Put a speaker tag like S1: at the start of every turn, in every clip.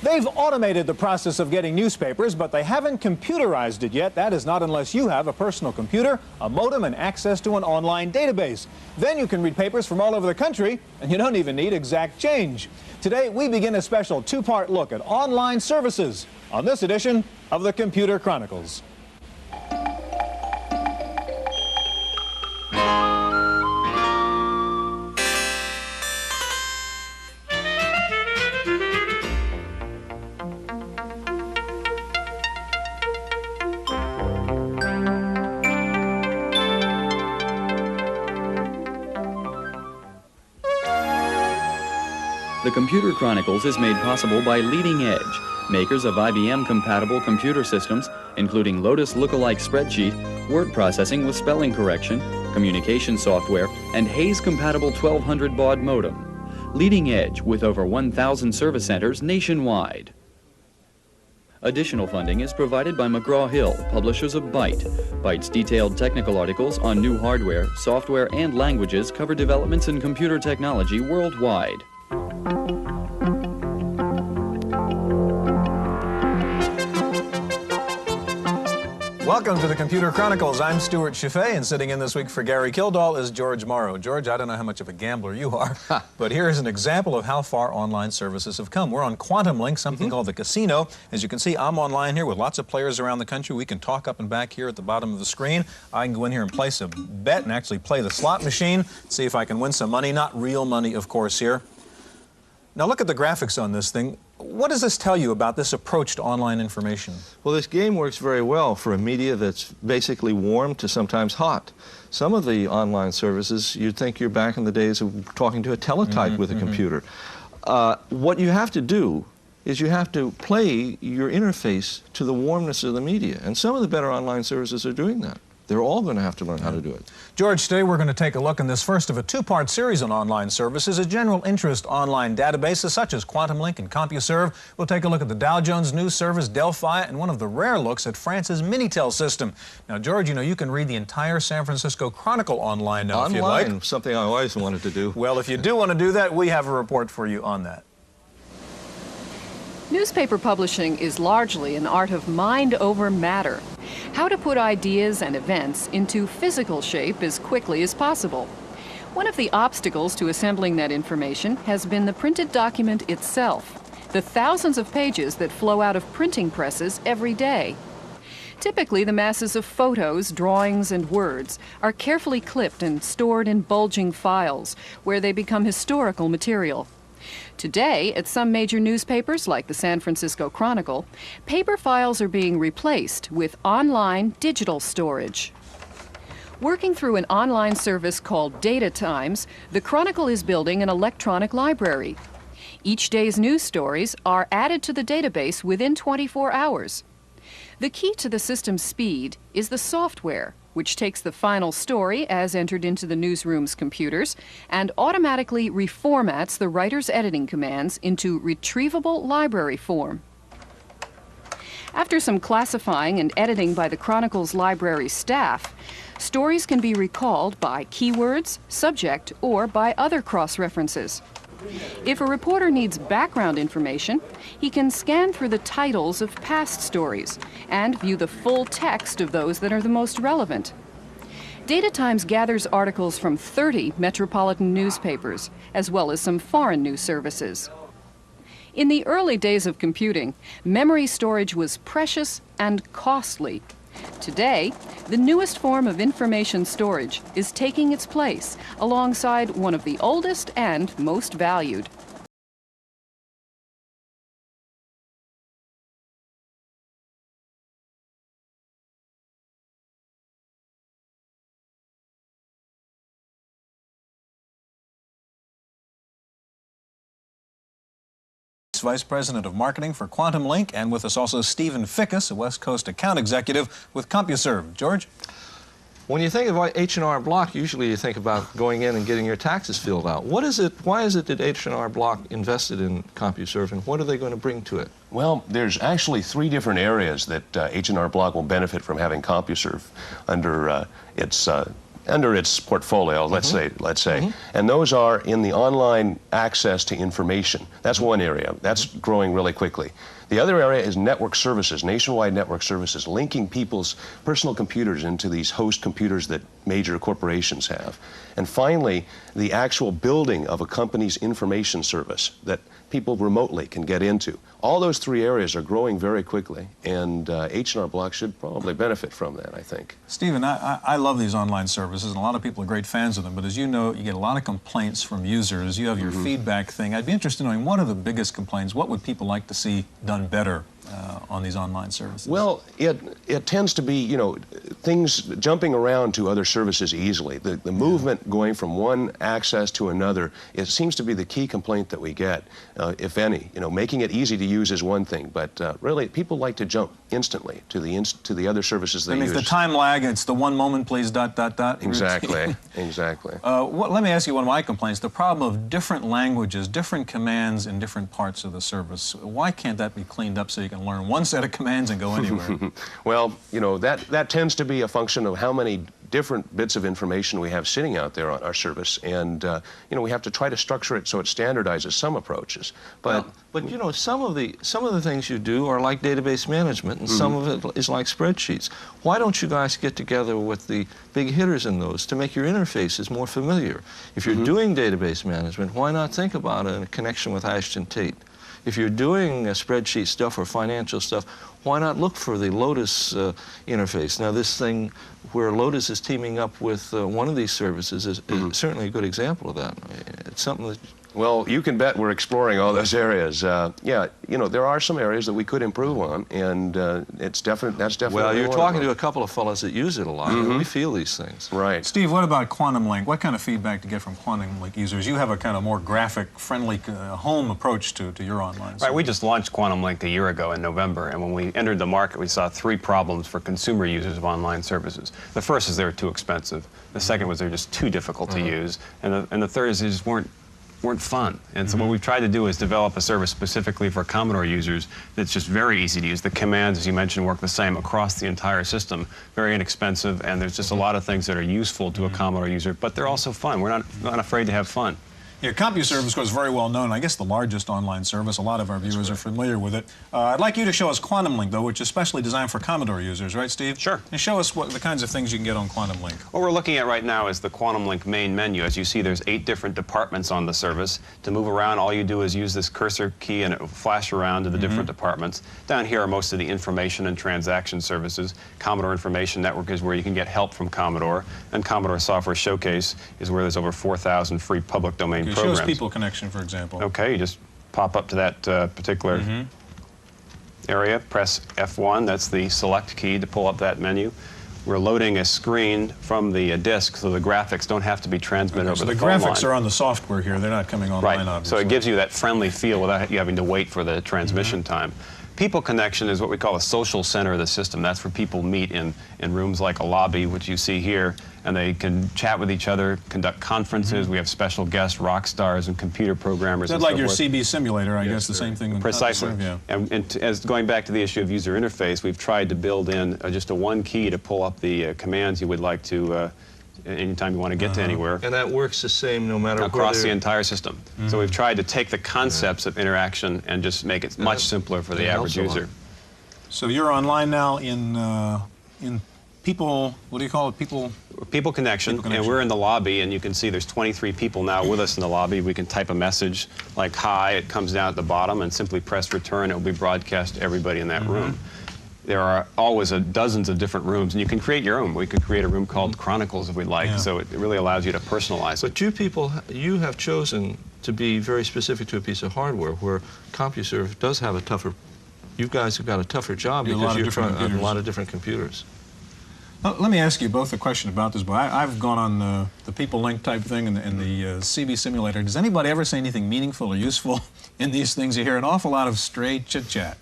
S1: They've automated the process of getting newspapers, but they haven't computerized it yet. That is not unless you have a personal computer, a modem, and access to an online database. Then you can read papers from all over the country, and you don't even need exact change. Today, we begin a special two-part look at online services on this edition of the Computer Chronicles.
S2: The Computer Chronicles is made possible by Leading Edge, makers of IBM-compatible computer systems, including Lotus Lookalike Spreadsheet, word processing with spelling correction, communication software, and Hayes-compatible 1200 baud modem. Leading Edge, with over 1,000 service centers nationwide. Additional funding is provided by McGraw-Hill, publishers of Byte. Byte's detailed technical articles on new hardware, software, and languages cover developments in computer technology worldwide.
S1: Welcome to the Computer Chronicles. I'm Stewart Cheifet, and sitting in this week for Gary Kildall is George Morrow. George, I don't know how much of a gambler you are, but here's an example of how far online services have come. We're on Quantum Link, something called the casino. As you can see, I'm online here with lots of players around the country. We can talk up and back here at the bottom of the screen. I can go in here and place a bet and actually play the slot machine, see if I can win some money. Not real money, of course, here. Now look at the graphics on this thing. What does this tell you about this approach to online information?
S3: Well, this game works very well for a media that's basically warm to sometimes hot. Some of the online services, you'd think you're back in the days of talking to a teletype with a computer. What you have to do is you have to play your interface to the warmness of the media. And some of the better online services are doing that. They're all going to have to learn how to do it.
S1: George, today we're going to take a look in this first of a two-part series on online services, a general interest online databases such as Quantum Link and CompuServe. We'll take a look at the Dow Jones News Service, Delphi, and one of the rare looks at France's Minitel system. Now, George, you know, you can read the entire San Francisco Chronicle online now if you'd like.
S3: Online, something I always wanted to do.
S1: Well, if you do want to do that, we have a report for you on that.
S4: Newspaper publishing is largely an art of mind over matter. How to put ideas and events into physical shape as quickly as possible. One of the obstacles to assembling that information has been the printed document itself, the thousands of pages that flow out of printing presses every day. Typically, the masses of photos, drawings, and words are carefully clipped and stored in bulging files, where they become historical material. Today, at some major newspapers like the San Francisco Chronicle, paper files are being replaced with online digital storage. Working through an online service called Data Times, the Chronicle is building an electronic library. Each day's news stories are added to the database within 24 hours. The key to the system's speed is the software, which takes the final story as entered into the newsroom's computers and automatically reformats the writer's editing commands into retrievable library form. After some classifying and editing by the Chronicle's library staff, stories can be recalled by keywords, subject, or by other cross-references. If a reporter needs background information, he can scan through the titles of past stories and view the full text of those that are the most relevant. Data Times gathers articles from 30 metropolitan newspapers, as well as some foreign news services. In the early days of computing, memory storage was precious and costly. Today, the newest form of information storage is taking its place alongside one of the oldest and most valued.
S1: Vice President of Marketing for Quantum Link, and with us also Stephen Fickus, a West Coast account executive with CompuServe. George?
S3: When you think about H&R Block, usually you think about going in and getting your taxes filled out. Why is it that H&R Block invested in CompuServe, and what are they going to bring to it?
S5: Well, there's actually three different areas that H&R Block will benefit from having CompuServe under its under its portfolio, let's say. And those are in the online access to information. That's one area. That's growing really quickly. The other area is network services, nationwide network services, linking people's personal computers into these host computers that major corporations have. And finally, the actual building of a company's information service that people remotely can get into. All those three areas are growing very quickly, and H&R Block should probably benefit from that, I think.
S1: Stephen, I love these online services, and a lot of people are great fans of them, but as you know, you get a lot of complaints from users. You have your feedback thing. I'd be interested in knowing, what are the biggest complaints? What would people like to see done better on these online services?
S5: Well, it tends to be, you know, things jumping around to other services easily. The movement going from one access to another, it seems to be the key complaint that we get, if any. You know, making it easy to use is one thing, but really people like to jump instantly to the other services they use.
S1: It's the time lag, it's the one moment please ...
S5: Exactly, exactly.
S1: Let me ask you one of my complaints, the problem of different languages, different commands in different parts of the service. Why can't that be cleaned up so you can learn one set of commands and go anywhere?
S5: Well, you know, that tends to be a function of how many different bits of information we have sitting out there on our service, and you know, we have to try to structure it so it standardizes some approaches. But
S3: you know, some of the things you do are like database management, and some of it is like spreadsheets. Why don't you guys get together with the big hitters in those to make your interfaces more familiar? If you're doing database management, why not think about a connection with Ashton Tate? If you're doing spreadsheet stuff or financial stuff, why not look for the Lotus interface? Now, this thing where Lotus is teaming up with one of these services is certainly a good example of that. It's something that...
S5: Well, you can bet we're exploring all those areas. Yeah, you know, there are some areas that we could improve on, and that's definitely
S3: Well, you're
S5: one
S3: talking
S5: of
S3: to
S5: them.
S3: a couple of fellas that use it a lot, and we feel these things.
S5: Right.
S1: Steve, what about Quantum Link? What kind of feedback do you get from Quantum Link users? You have a kind of more graphic-friendly home approach to your online service.
S6: Right, we just launched Quantum Link a year ago in November, and when we entered the market, we saw three problems for consumer users of online services. The first is they were too expensive. The second was they're just too difficult to use, and the third is they just weren't fun. And so what we've tried to do is develop a service specifically for Commodore users that's just very easy to use. The commands, as you mentioned, work the same across the entire system. Very inexpensive, and there's just a lot of things that are useful to a Commodore user, but they're also fun. We're not afraid to have fun.
S1: Yeah, CompuServe, of course, is very well known. I guess the largest online service. A lot of our viewers are familiar with it. I'd like you to show us Quantum Link, though, which is specially designed for Commodore users, right, Steve?
S6: Sure.
S1: And show us the kinds of things you can get on Quantum Link.
S6: What we're looking at right now is the Quantum Link main menu. As you see, there's 8 different departments on the service. To move around, all you do is use this cursor key and it will flash around to the different departments. Down here are most of the information and transaction services. Commodore Information Network is where you can get help from Commodore, and Commodore Software Showcase is where there's over 4,000 free public domain programs.
S1: Show us People Connection, for example.
S6: Okay, you just pop up to that particular area, press F1, that's the select key to pull up that menu. We're loading a screen from the disk, so the graphics don't have to be transmitted over the phone line.
S1: So the graphics are on the software here, they're not coming online,
S6: right.
S1: obviously.
S6: So it gives you that friendly feel without you having to wait for the transmission time. People Connection is what we call a social center of the system. That's where people meet in rooms like a lobby, which you see here, and they can chat with each other, conduct conferences. We have special guests, rock stars, and computer programmers.
S1: Is that like your CB simulator, I guess, the same thing?
S6: Precisely.
S1: Yeah.
S6: And as going back to the issue of user interface, we've tried to build in just a one key to pull up the commands you would like to anytime you want to get to anywhere.
S3: And that works the same no matter
S6: across the entire system. So we've tried to take the concepts of interaction and just make it much simpler for the average user.
S1: So you're online now in People, what do you call it?
S6: People Connection, and we're in the lobby, and you can see there's 23 people now with us in the lobby. We can type a message like hi, it comes down at the bottom, and simply press return. It will be broadcast to everybody in that room. There are always dozens of different rooms, and you can create your own. We could create a room called Chronicles if we'd like, so it really allows you to personalize it.
S3: But you have chosen to be very specific to a piece of hardware where CompuServe does have a tougher, you guys have got a tougher job because you're trying on a lot of different computers.
S1: Let me ask you both a question about this, but I've gone on the People Link type thing and the CB simulator. Does anybody ever say anything meaningful or useful in these things? You hear an awful lot of straight chit-chat.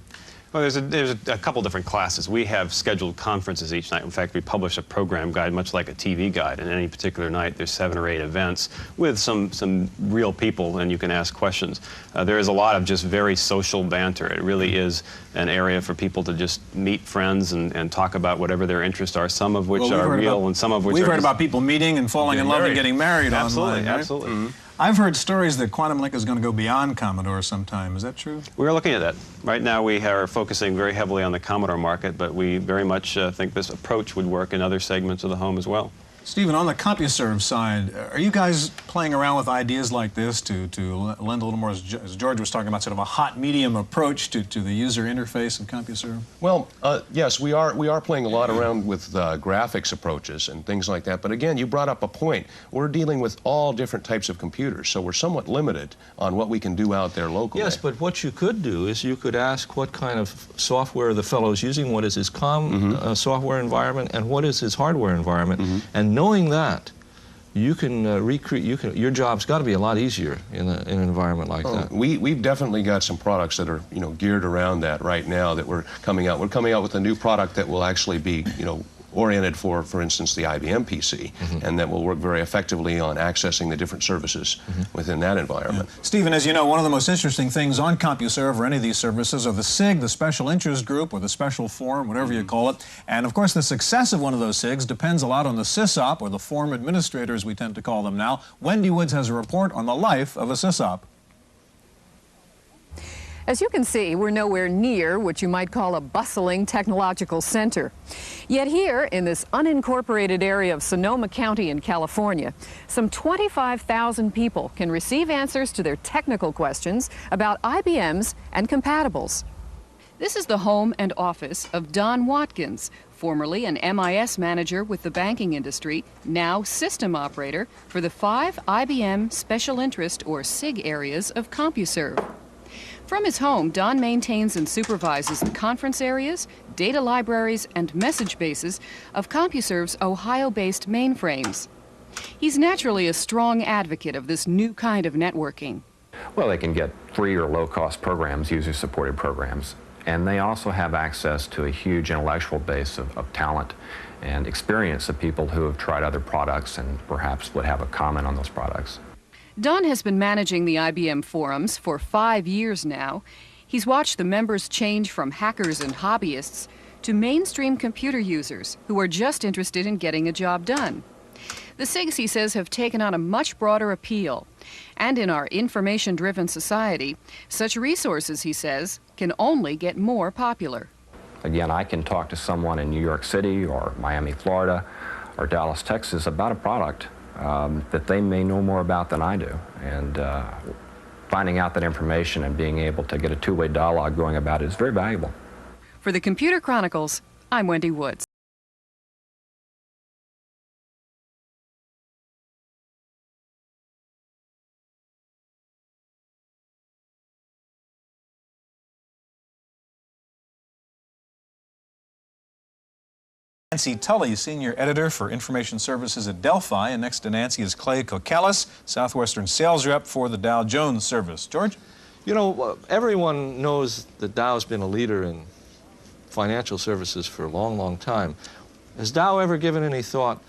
S6: Well, there's a couple different classes. We have scheduled conferences each night. In fact, we publish a program guide, much like a TV guide. And any particular night, there's 7 or 8 events with some real people, and you can ask questions. There is a lot of just very social banter. It really is an area for people to just meet friends and talk about whatever their interests are, some of which are real and some of which are...
S1: We've heard about people meeting and falling in love and getting married online. Right?
S6: Absolutely. Mm-hmm.
S1: I've heard stories that Quantum Link is going to go beyond Commodore sometime. Is that true?
S6: We're looking at that. Right now we are focusing very heavily on the Commodore market, but we very much think this approach would work in other segments of the home as well.
S1: Stephen, on the CompuServe side, are you guys playing around with ideas like this to lend a little more, as George was talking about, sort of a hot medium approach to the user interface of CompuServe?
S5: Well, yes, we are playing a lot around with graphics approaches and things like that. But again, you brought up a point. We're dealing with all different types of computers, so we're somewhat limited on what we can do out there locally.
S3: Yes, but what you could do is you could ask what kind of software the fellow is using, what is his software environment, and what is his hardware environment, and knowing that, you can your job's got to be a lot easier in an environment like that.
S5: We've definitely got some products that are, geared around that right now that we're coming out. We're coming out with a new product that will actually be, oriented for instance, the IBM PC, and that will work very effectively on accessing the different services within that environment.
S1: Yeah. Stephen, as you know, one of the most interesting things on CompuServe or any of these services are the SIG, the Special Interest Group, or the Special Forum, whatever you call it. And of course, the success of one of those SIGs depends a lot on the SysOp, or the Forum Administrator, as we tend to call them now. Wendy Woods has a report on the life of a SysOp.
S4: As you can see, we're nowhere near what you might call a bustling technological center. Yet here, in this unincorporated area of Sonoma County in California, some 25,000 people can receive answers to their technical questions about IBMs and compatibles. This is the home and office of Don Watkins, formerly an MIS manager with the banking industry, now system operator for the 5 IBM Special Interest or SIG areas of CompuServe. From his home, Don maintains and supervises the conference areas, data libraries, and message bases of CompuServe's Ohio-based mainframes. He's naturally a strong advocate of this new kind of networking.
S7: Well, they can get free or low-cost programs, user-supported programs, and they also have access to a huge intellectual base of talent and experience of people who have tried other products and perhaps would have a comment on those products.
S4: Don has been managing the IBM forums for 5 years now. He's watched the members change from hackers and hobbyists to mainstream computer users who are just interested in getting a job done. The SIGs, he says, have taken on a much broader appeal. And in our information-driven society, such resources, he says, can only get more popular.
S7: Again, I can talk to someone in New York City or Miami, Florida, or Dallas, Texas about a product that they may know more about than I do. And finding out that information and being able to get a two-way dialogue going about it is very valuable.
S4: For the Computer Chronicles, I'm Wendy Woods.
S1: Nancy Tully, Senior Editor for Information Services at Delphi, and next to Nancy is Clay Kokalis, Southwestern Sales Rep for the Dow Jones Service. George?
S3: You know, everyone knows that Dow's been a leader in financial services for a long, long time. Has Dow ever given any thought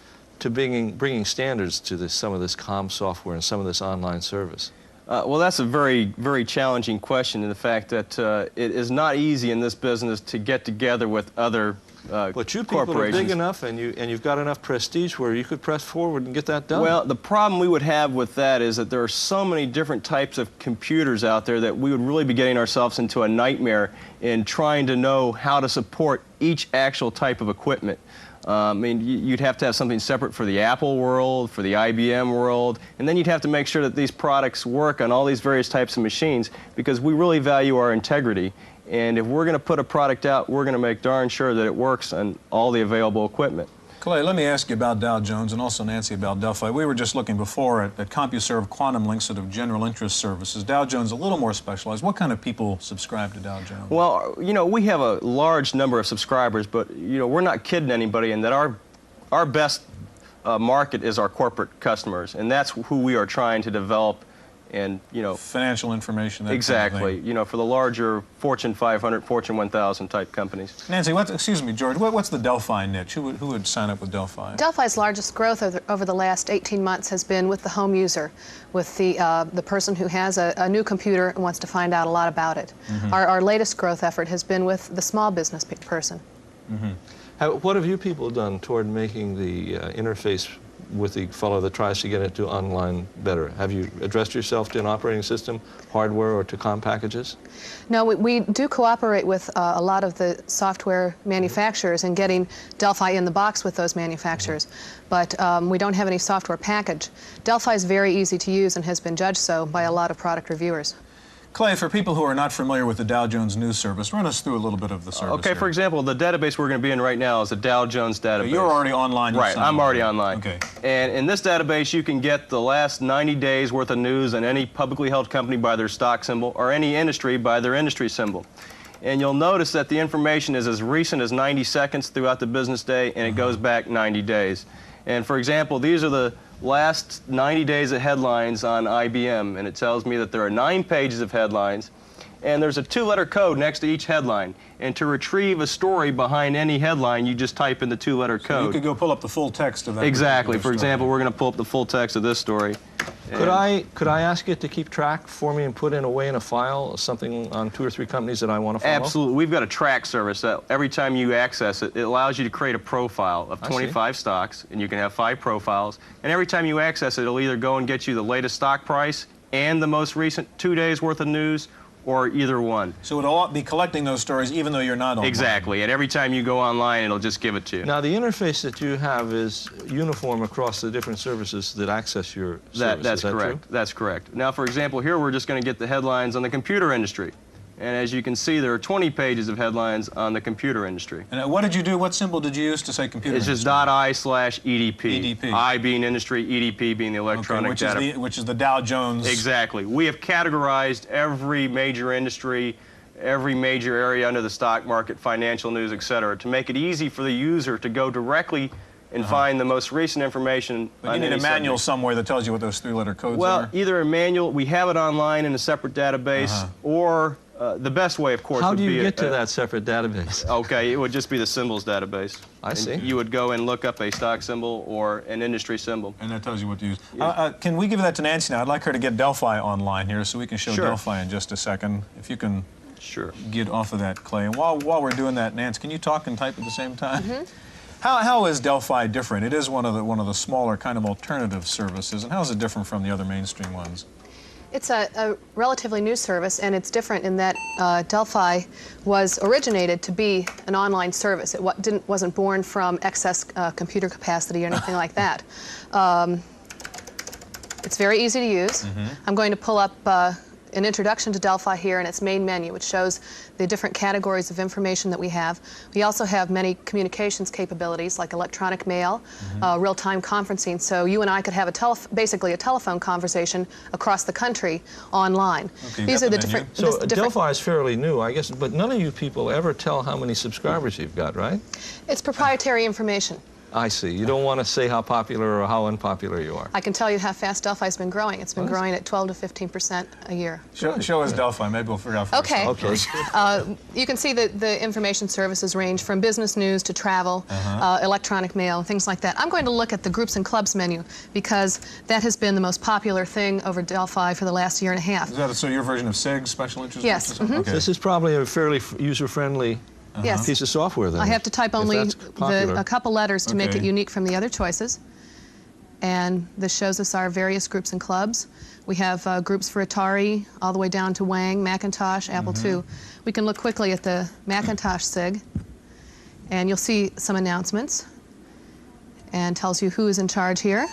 S3: to bringing standards to some of this comm software and some of this online service?
S8: Well, that's a very, very challenging question in the fact that it is not easy in this business to get together with other
S3: but you people are big enough and you've got enough prestige where you could press forward and get that done.
S8: Well, the problem we would have with that is that there are so many different types of computers out there that we would really be getting ourselves into a nightmare in trying to know how to support each actual type of equipment. I mean, you'd have to have something separate for the Apple world, for the IBM world, and then you'd have to make sure that these products work on all these various types of machines because we really value our integrity. And if we're going to put a product out, we're going to make darn sure that it works on all the available equipment.
S1: Clay, let me ask you about Dow Jones and also Nancy about Delphi. We were just looking before at CompuServe Quantum Link, sort of general interest services. Dow Jones a little more specialized. What kind of people subscribe to Dow Jones?
S8: Well, you know, we have a large number of subscribers, but, you know, we're not kidding anybody in that our best market is our corporate customers, and that's who we are trying to develop and, you know,
S1: financial information. That
S8: exactly.
S1: Kind of thing.
S8: You know, for the larger Fortune 500, Fortune 1000 type companies.
S1: Nancy, excuse me, George. What's the Delphi niche? Who would sign up with Delphi?
S9: Delphi's largest growth over the last 18 months has been with the home user, with the person who has a new computer and wants to find out a lot about it. Our latest growth effort has been with the small business person.
S3: What have you people done toward making the interface with the fellow that tries to get into online better? Have you addressed yourself to an operating system, hardware, or to COM packages?
S9: No, we do cooperate with a lot of the software manufacturers in getting Delphi in the box with those manufacturers, but we don't have any software package. Delphi is very easy to use and has been judged so by a lot of product reviewers.
S1: Clay, for people who are not familiar with the Dow Jones News Service, run us through a little bit of the service.
S8: Okay,
S1: here.
S8: for example, the database we're going to be in right now is the Dow Jones database.
S1: You're already online.
S8: Right, I'm already online.
S1: Okay.
S8: And in this database, you can get the last 90 days worth of news on any publicly held company by their stock symbol or any industry by their industry symbol. And you'll notice that the information is as recent as 90 seconds throughout the business day, and it goes back 90 days. And for example, these are the last 90 days of headlines on IBM, and it tells me that there are 9 pages of headlines. And there's a 2-letter code next to each headline. And to retrieve a story behind any headline, you just type in the 2-letter code.
S1: You could go pull up the full text of that.
S8: Exactly. For
S1: story.
S8: example, we're going to pull up the full text of this story.
S3: Could I ask it to keep track for me and put away in a file something on 2 or 3 companies that I want to follow?
S8: Absolutely. We've got a track service that every time you access it, it allows you to create a profile of 25 stocks, and you can have 5 profiles. And every time you access it, it'll either go and get you the latest stock price and the most recent 2 days worth of news, or either one.
S1: So it'll be collecting those stories even though you're not online.
S8: Exactly, and every time you go online, it'll just give it to you.
S3: Now, the interface that you have is uniform across the different services that access your service.
S8: That's
S3: is that
S8: correct.
S3: True?
S8: That's correct. Now, for example, here we're just going to get the headlines on the computer industry. And as you can see, there are 20 pages of headlines on the computer industry.
S1: And what did you do? What symbol did you use to say computer
S8: It's
S1: industry?
S8: just .I/EDP.
S1: EDP.
S8: I being industry, EDP being the electronic data.
S1: Which is the Dow Jones.
S8: Exactly. We have categorized every major industry, every major area under the stock market, financial news, etc., to make it easy for the user to go directly and find the most recent information.
S1: But you need a manual somewhere that tells you what those 3-letter codes are.
S8: Well, either a manual, we have it online in a separate database, or the best way, of course,
S3: How
S8: would
S3: do
S8: be
S3: you get to that separate database?
S8: Okay, it would just be the symbols database.
S3: I see.
S8: And you would go and look up a stock symbol or an industry symbol.
S1: And that tells you what to use. Can we give that to Nancy now? I'd like her to get Delphi online here so we can show Delphi in just a second. If you can get off of that, Clay. And while we're doing that, Nancy, can you talk and type at the same time? How is Delphi different? It is one of the smaller kind of alternative services. And how is it different from the other mainstream ones?
S9: It's a relatively new service, and it's different in that Delphi was originated to be an online service. It wasn't born from excess computer capacity or anything like that. It's very easy to use. I'm going to pull up an introduction to Delphi here in its main menu, which shows the different categories of information that we have. We also have many communications capabilities like electronic mail, real-time conferencing, so you and I could have basically a telephone conversation across the country online.
S1: Okay,
S9: these are the different...
S3: So Delphi is fairly new, I guess, but none of you people ever tell how many subscribers you've got, right?
S9: It's proprietary information.
S3: I see. You don't want to say how popular or how unpopular you are.
S9: I can tell you how fast Delphi's been growing. It's been growing at 12 to 15% a year.
S1: Show us Delphi. Maybe we'll figure out for ourselves.
S9: Okay. You can see that the information services range from business news to travel, electronic mail, things like that. I'm going to look at the groups and clubs menu because that has been the most popular thing over Delphi for the last year and a half.
S1: Is that so your version of SIGs, special interest?
S9: Yes.
S1: Okay.
S3: This is probably a fairly user-friendly piece of software then.
S9: I have to type only a couple letters to make it unique from the other choices. And this shows us our various groups and clubs. We have groups for Atari, all the way down to Wang, Macintosh, Apple II. We can look quickly at the Macintosh SIG, and you'll see some announcements, and tells you who is in charge here.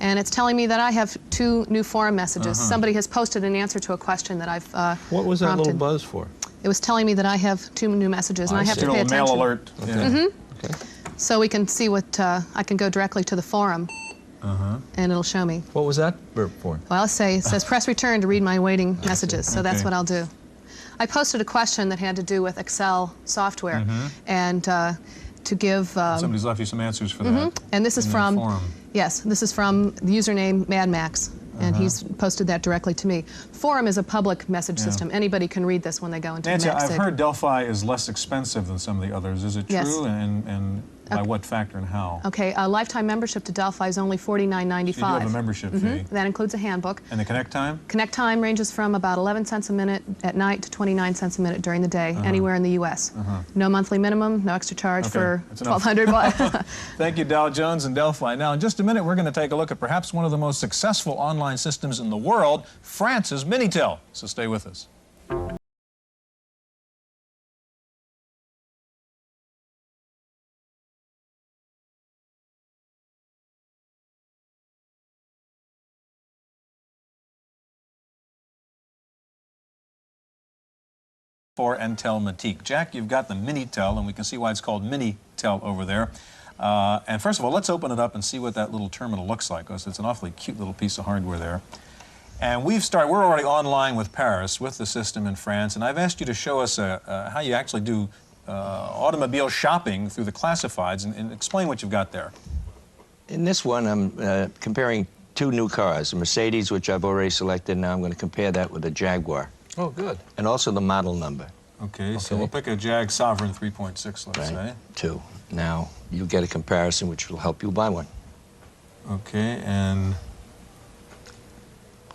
S9: And it's telling me that I have 2 new forum messages. Somebody has posted an answer to a question that I've
S3: What was that
S9: prompted.
S3: little buzz for?
S9: It was telling me that I have 2 new messages, and I have to pay attention.
S1: Mail alert.
S3: Okay.
S9: So we can see what, I can go directly to the forum, and it'll show me.
S3: What was that burp for?
S9: Well, it says press return to read my waiting messages, so that's what I'll do. I posted a question that had to do with Excel software, and to give...
S1: Somebody's left you some answers for that.
S9: And this is from...
S1: Forum.
S9: Yes, this is from the username Mad Max. and he's posted that directly to me. Forum is a public message system. Anybody can read this when they go into
S1: Nancy,
S9: the
S1: I've heard Delphi is less expensive than some of the others. Is it true?
S9: Yes.
S1: And by what factor and how?
S9: Okay, a lifetime membership to Delphi is only $49.95.
S1: So you have a membership fee.
S9: That includes a handbook.
S1: And the connect time?
S9: Connect time ranges from about 11 cents a minute at night to 29 cents a minute during the day, anywhere in the U.S. No monthly minimum, no extra charge for 1,200 watts.
S1: Thank you, Dow Jones and Delphi. Now, in just a minute, we're going to take a look at perhaps one of the most successful online systems in the world, France's Minitel. So stay with us. And Telmatique. Jack, you've got the Minitel, and we can see why it's called Minitel over there. And first of all, let's open it up and see what that little terminal looks like, because it's an awfully cute little piece of hardware there. And we're already online with Paris, with the system in France, and I've asked you to show us how you actually do automobile shopping through the classifieds, and explain what you've got there.
S10: In this one, I'm comparing two new cars, a Mercedes, which I've already selected. Now I'm going to compare that with a Jaguar.
S1: Oh, good.
S10: And also the model number.
S1: Okay, so we'll pick a Jag Sovereign 3.6, let's say.
S10: 2. Now, you'll get a comparison which will help you buy one.
S1: Okay, and...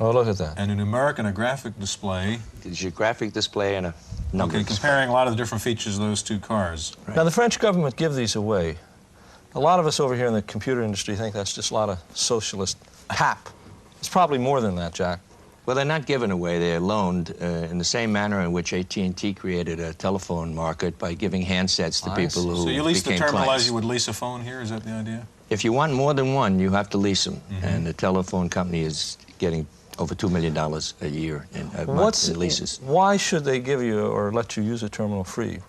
S3: Oh, look at that.
S1: And a numeric and a graphic display.
S10: There's your graphic display and a number
S1: Okay,
S10: display.
S1: comparing a lot of the different features of those two cars.
S3: Right. Now, the French government give these away. A lot of us over here in the computer industry think that's just a lot of socialist pap. It's probably more than that, Jack.
S10: Well, they're not given away. They're loaned in the same manner in which AT&T created a telephone market by giving handsets to people who
S1: So you lease the
S10: became
S1: terminal
S10: clients.
S1: as you would lease a phone here? Is that the idea?
S10: If you want more than one, you have to lease them. And the telephone company is getting over $2 million a year in leases.
S3: Why should they give you or let you use a terminal free?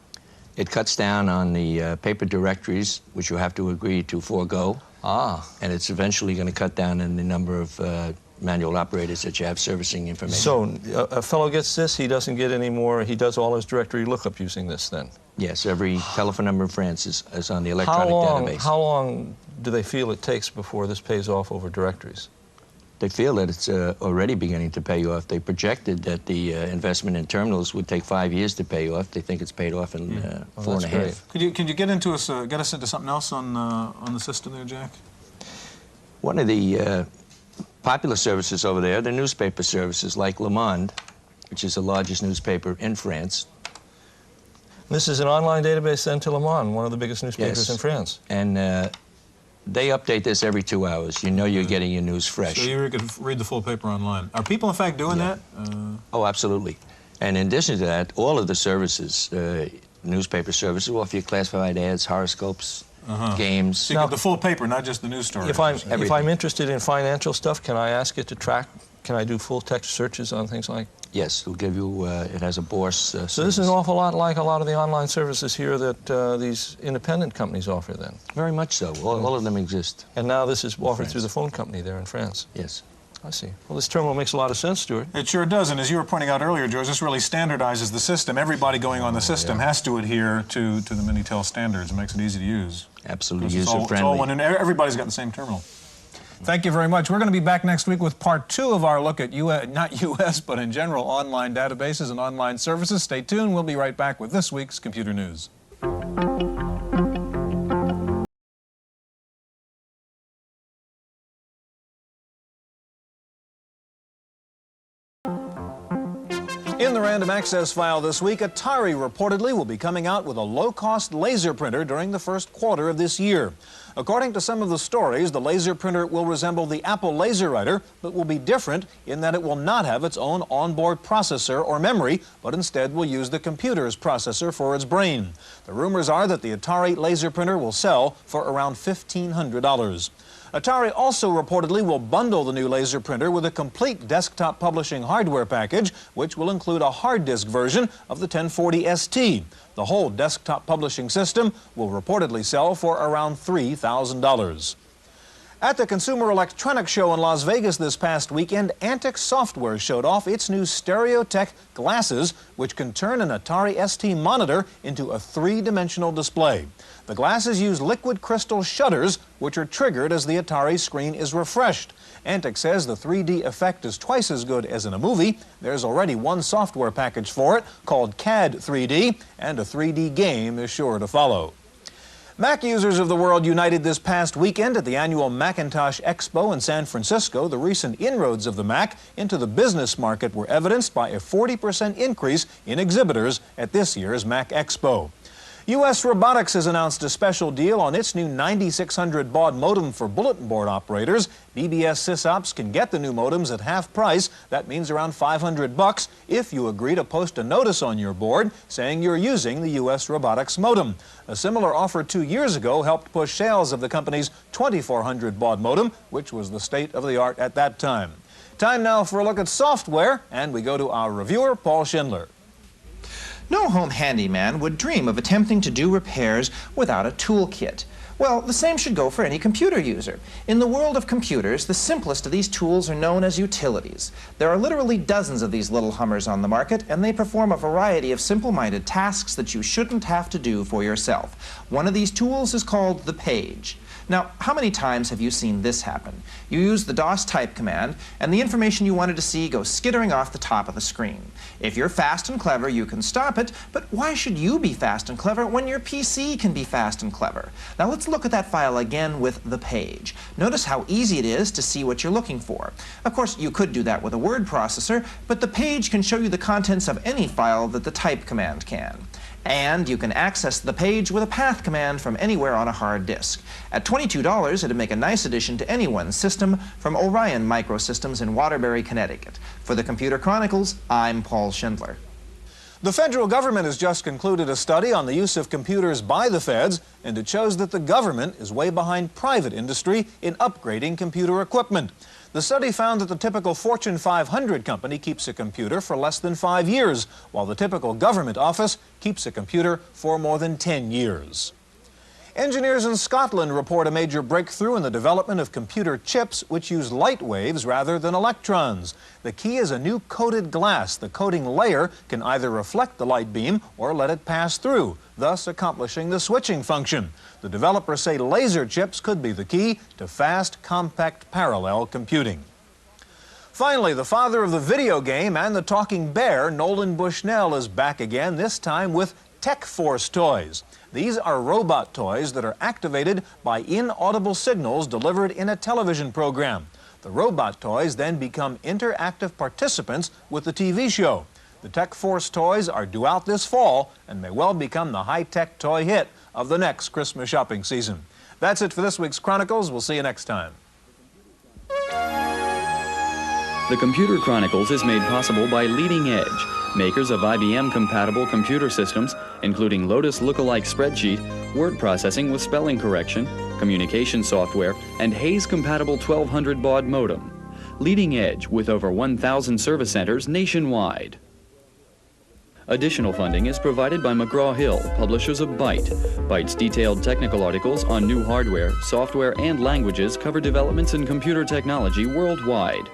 S10: It cuts down on the paper directories, which you have to agree to forego. And it's eventually going to cut down in the number of manual operators that you have servicing information.
S3: So a fellow gets this, he doesn't get any more, he does all his directory lookup using this then?
S10: Yes, every telephone number in France is on the electronic database.
S3: How long do they feel it takes before this pays off over directories?
S10: They feel that it's already beginning to pay off. They projected that the investment in terminals would take 5 years to pay off. They think it's paid off in 4.5.
S1: Could you get us into something else on the system there, Jack?
S10: One of the popular services over there, the newspaper services like Le Monde, which is the largest newspaper in France.
S3: This is an online database then to Le Monde, one of the biggest newspapers in France.
S10: And they update this every 2 hours. You know you're getting your news fresh.
S1: So you can read the full paper online. Are people, in fact, doing that?
S10: Oh, absolutely. And in addition to that, all of the services, newspaper services, well, if you classified ads, horoscopes, games.
S1: So you get the full paper, not just the news story.
S3: If I'm interested in financial stuff, can I ask it to track? Can I do full text searches on things like?
S10: Yes, it'll give you, it has a Bourse
S3: So this is an awful lot like a lot of the online services here that these independent companies offer then?
S10: Very much so. All of them exist.
S3: And now this is offered through the phone company there in France?
S10: Yes.
S3: I see. Well, this terminal makes a lot of sense, Stewart.
S1: It sure does, and as you were pointing out earlier, George, this really standardizes the system. Everybody going on the system has to adhere to the Minitel standards. It makes it easy to use.
S10: Absolutely user-friendly.
S1: And everybody's got the same terminal. Thank you very much. We're going to be back next week with part 2 of our look at not U.S., but in general, online databases and online services. Stay tuned. We'll be right back with this week's Computer News. In the random access file this week, Atari reportedly will be coming out with a low-cost laser printer during the first quarter of this year. According to some of the stories, the laser printer will resemble the Apple LaserWriter, but will be different in that it will not have its own onboard processor or memory, but instead will use the computer's processor for its brain. The rumors are that the Atari laser printer will sell for around $1,500. Atari also reportedly will bundle the new laser printer with a complete desktop publishing hardware package, which will include a hard disk version of the 1040 ST. The whole desktop publishing system will reportedly sell for around $3,000. At the Consumer Electronics Show in Las Vegas this past weekend, Antix Software showed off its new Stereotech glasses, which can turn an Atari ST monitor into a three-dimensional display. The glasses use liquid crystal shutters, which are triggered as the Atari screen is refreshed. Antix says the 3D effect is twice as good as in a movie. There's already one software package for it called CAD 3D, and a 3D game is sure to follow. Mac users of the world united this past weekend at the annual Macintosh Expo in San Francisco. The recent inroads of the Mac into the business market were evidenced by a 40% increase in exhibitors at this year's Mac Expo. U.S. Robotics has announced a special deal on its new 9600 baud modem for bulletin board operators. BBS sysops can get the new modems at half price. That means around $500 if you agree to post a notice on your board saying you're using the U.S. Robotics modem. A similar offer 2 years ago helped push sales of the company's 2400 baud modem, which was the state of the art at that time. Time now for a look at software, and we go to our reviewer, Paul Schindler.
S11: No home handyman would dream of attempting to do repairs without a toolkit. Well, the same should go for any computer user. In the world of computers, the simplest of these tools are known as utilities. There are literally dozens of these little hummers on the market, and they perform a variety of simple-minded tasks that you shouldn't have to do for yourself. One of these tools is called the page. Now, how many times have you seen this happen? You use the DOS type command, and the information you wanted to see goes skittering off the top of the screen. If you're fast and clever, you can stop it, but why should you be fast and clever when your PC can be fast and clever? Now let's look at that file again with the page. Notice how easy it is to see what you're looking for. Of course, you could do that with a word processor, but the page can show you the contents of any file that the type command can. And you can access the page with a path command from anywhere on a hard disk. At $22, it'd make a nice addition to anyone's system from Orion Microsystems in Waterbury, Connecticut. For the Computer Chronicles, I'm Paul Schindler.
S1: The federal government has just concluded a study on the use of computers by the feds, and it shows that the government is way behind private industry in upgrading computer equipment. The study found that the typical Fortune 500 company keeps a computer for less than 5 years, while the typical government office keeps a computer for more than 10 years. Engineers in Scotland report a major breakthrough in the development of computer chips which use light waves rather than electrons. The key is a new coated glass. The coating layer can either reflect the light beam or let it pass through, thus accomplishing the switching function. The developers say laser chips could be the key to fast, compact, parallel computing. Finally, the father of the video game and the talking bear, Nolan Bushnell, is back again, this time with Tech Force toys. These are robot toys that are activated by inaudible signals delivered in a television program. The robot toys then become interactive participants with the TV show. The Tech Force toys are due out this fall and may well become the high-tech toy hit of the next Christmas shopping season. That's it for this week's Chronicles. We'll see you next time.
S2: The Computer Chronicles is made possible by Leading Edge, makers of IBM-compatible computer systems, including Lotus Lookalike Spreadsheet, word processing with spelling correction, communication software, and Hayes-compatible 1200 baud modem. Leading Edge with over 1,000 service centers nationwide. Additional funding is provided by McGraw-Hill, publishers of Byte. Byte's detailed technical articles on new hardware, software, and languages cover developments in computer technology worldwide.